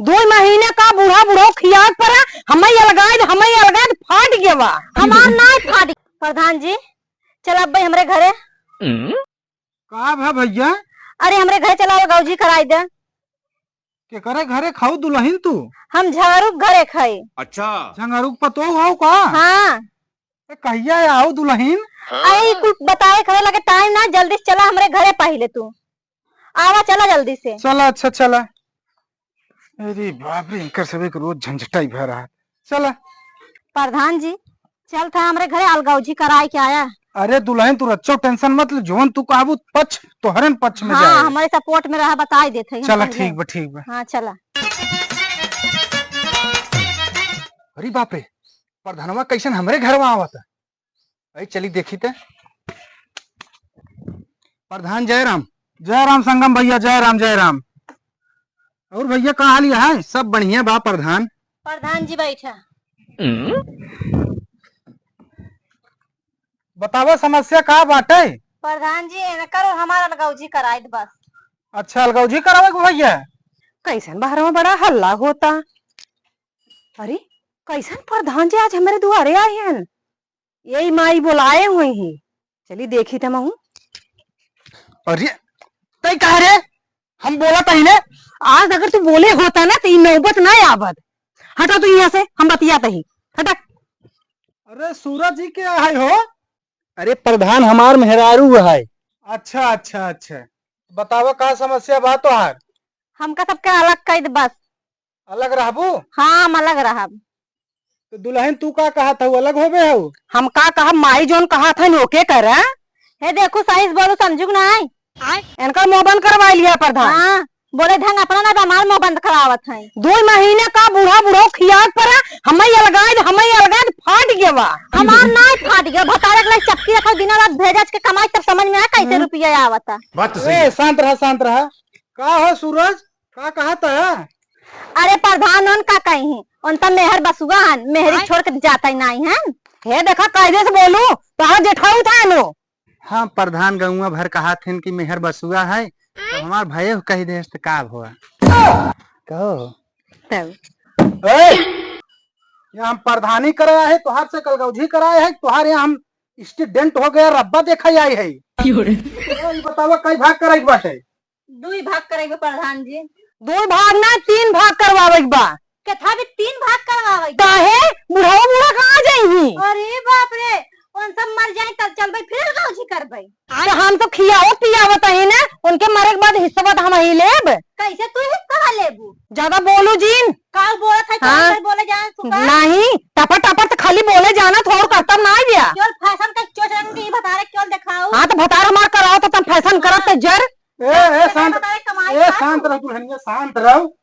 2 महीने का बूढ़ा बूढ़ो खियाक पर हमें अलगाद फाट गया बा। हमार नहीं फाड़ी। प्रधान जी चल अब भाई हमरे घरे। का भा भैया अरे हमरे घरे चला गौजी कराई दे। के करे घरे खाऊ दुल्हन तू? हम झाड़ू घरे खाई। अच्छा झंगारू पतो हो का? हाँ कहिया आओ दुल्हन? आई कुछ बताए खरे लगे टाइम ना, जल्दी से चला हमरे घरे पहले तू आवा, चला जल्दी से। चला अच्छा चला। अरे बाप रे इनकर सबे के रोज झंझटा ही भर रहा। चला प्रधान जी चल था हमरे घरे अलगौजी कराए के आया। अरे दुल्हन तू रच्चो टेंशन मत ले, जोन तू कहबू पक्ष तोहरन पक्ष में हाँ जाए। हमारे सपोर्ट में रहा बताई देते। चला ठीक बा ठीक बा। हाँ चला। अरे बाप रे प्रधानवा कैसन हमरे घर में आवता। अरे चली देखी ते। प्रधान जय राम संगम भैया जय राम। और भैया का हाल है? सब बढ़िया बा प्रधान। प्रधान जी बैठा। बतावा समस्या का बाटे? प्रधान जी करो हमारा अलगौजी कराई दे बस। अच्छा अलगौजी करावे को भैया? कैसन बाहर में बड़ा हल्ला होता। अरे कैसन प्रधान जी आज हमारे दुआरे आए हैं? यही माई बुलाए हुए हैं। चली देखी थे महू। अरे तई कह रे हम बोला तही ने। आज अगर तू बोले होता ना तो नौबत ना आवत। हटा तू यहाँ से, हम बतियाते ही। हटा। अरे सूरज जी क्या है हो? अरे प्रधान हमार मेहरारू है। अच्छा बतावा का समस्या बा तोहार? हमका सबके अलग कर दे बस। अलग रहबू? हाँ हम अलग रहा। तो दुल्हन तू का कहा था अलग होबे हो? हम का कहा माई जोन कहा था नोके कर। हे देखो साइज बोलो समझू ना इनका मुंह बंद करवा लिया प्रधान। हाँ बोले ढंग अपना ना हमार मुंह बंद करावत है। 2 महीने का बूढ़ा बूढ़ो खियाक पर हमें अलगाद फाट गया बा। हमार नहीं फाट गया। भतारे के लिए चक्की रखो दिन रात भेजा के कमाई तब समझ में आया कैसे रुपया आवता। बात तो सही ए है। शांत रहा। का हो सूरज का कहा था? अरे प्रधान उन का कहीं उन तब मेहर बसुआन मेहरी छोड़ के जाता ही नहीं है। हे देखा कायदे से बोलू तो जेठाऊ था नो। हाँ प्रधान गौवा भर कहा थे कि मेहर बसुआ है तो हमार भय कही दे तो का हुआ कहो। यहाँ हम प्रधानी कराया है तोहार से कलगौजी कराया है। तोहार यहाँ हम स्टूडेंट हो गया रब्बा देखा आई है। ये बतावा कई भाग कराई बाटे? 2 भाग करेंगे प्रधान जी। 2 भाग ना 3 भाग करवावे बा। कथा भी 3 भाग करवावे। काहे बूढ़ा कहाँ जाएगी? अरे बाप रे उन सब मर जाए तब चलबे फिर अलगौजी करबे। तो हम तो खियाओ पियावत है ना, उनके मरे के बाद हिस्सा हम ही लेब। कैसे तू हिस्सा लेबू? ज्यादा बोलू जीन। काल बोला था हाँ। चल बोले जान सुका। नहीं टपर तो खाली बोले जाना थोड़ा करतब ना गया। केवल फैशन का चोट रंग की बता रहे केवल दिखाओ। हाँ तो भतार हमार कराओ तो तुम फैशन करत तो जर। ए शांत रहो दुल्हनिया शांत रहो।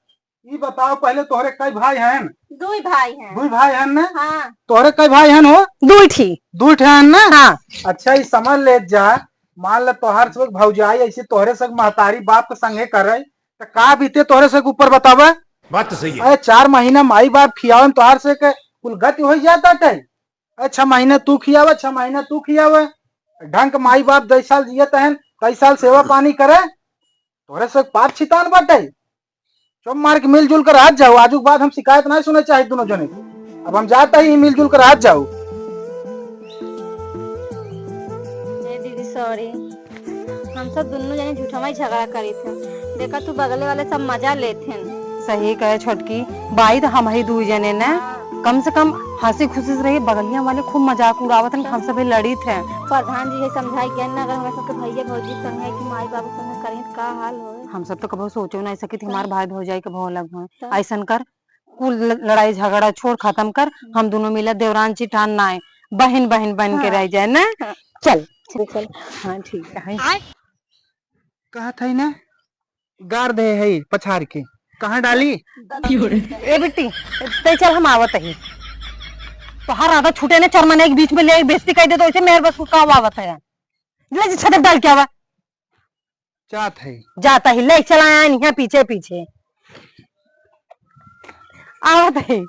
ये बताओ पहले तोहरे कई भाई हैं? 2 भाई हैं। 2 भाई हैं ना? हाँ तोहरे कई भाई हैं हो? 2 थी। 2 हैं ना? हाँ। अच्छा ये समझ ले जा। मान ले तोहार सब भौजाई ऐसे तोहरे सब महतारी बाप के संगे करे तो का बीते तोहरे से ऊपर बतावा। बात तो सही है। अरे 4 महीना माई बाप खियावन तोहार से के कुल गति हो जाता है। 6 महीने तू खियावा 6 महीने तू खियावा। ढंग के माई बाप 10 साल जियत हैं, कई साल सेवा पानी करे तोहरे से पाप छितान बाटे। चुप मार के मिलजुल कर हाथ जाओ। आजू बाद हम शिकायत नहीं सुने चाहिए दोनों जने। अब हम जाते ही मिलजुल कर हाथ जाओ। दीदी सॉरी हम सब दोनों जने झूठा में झगड़ा करी थे। देखा तू बगले वाले सब मजा लेते। सही कहे छोटकी बाई तो हम ही 2 जने ने कम से कम हंसी खुशी से रही। बगलिया वाले खूब मजाक उड़ावत हम सब लड़ी थे। प्रधान जी ये समझाई के ना अगर हमें सबके भैया भौजी संग है कि माई बाबू संग करें तो का हाल हो। हम सब तो कभी सोचो नहीं सकी थी हमारे भाई भौजाई के भाव अलग हो। ऐसा कर कुल लड़ाई झगड़ा छोड़ खत्म कर। हम दोनों मिला देवरान चिठान ना आए बहन बन के रह जाए ना। चल हाँ ठीक है। कहा था ना गार दे है पछाड़ के कहाँ डाली? ए बेटी ते चल हम आवत ही। तो हर आधा छूटे ने चरमने के बीच में ले बेइज्जती कर दे तो ऐसे मेरे बस को का आवत है। ले छत डाल के आवा चाहत है जाता ही ले चला आया नहीं पीछे आवत है।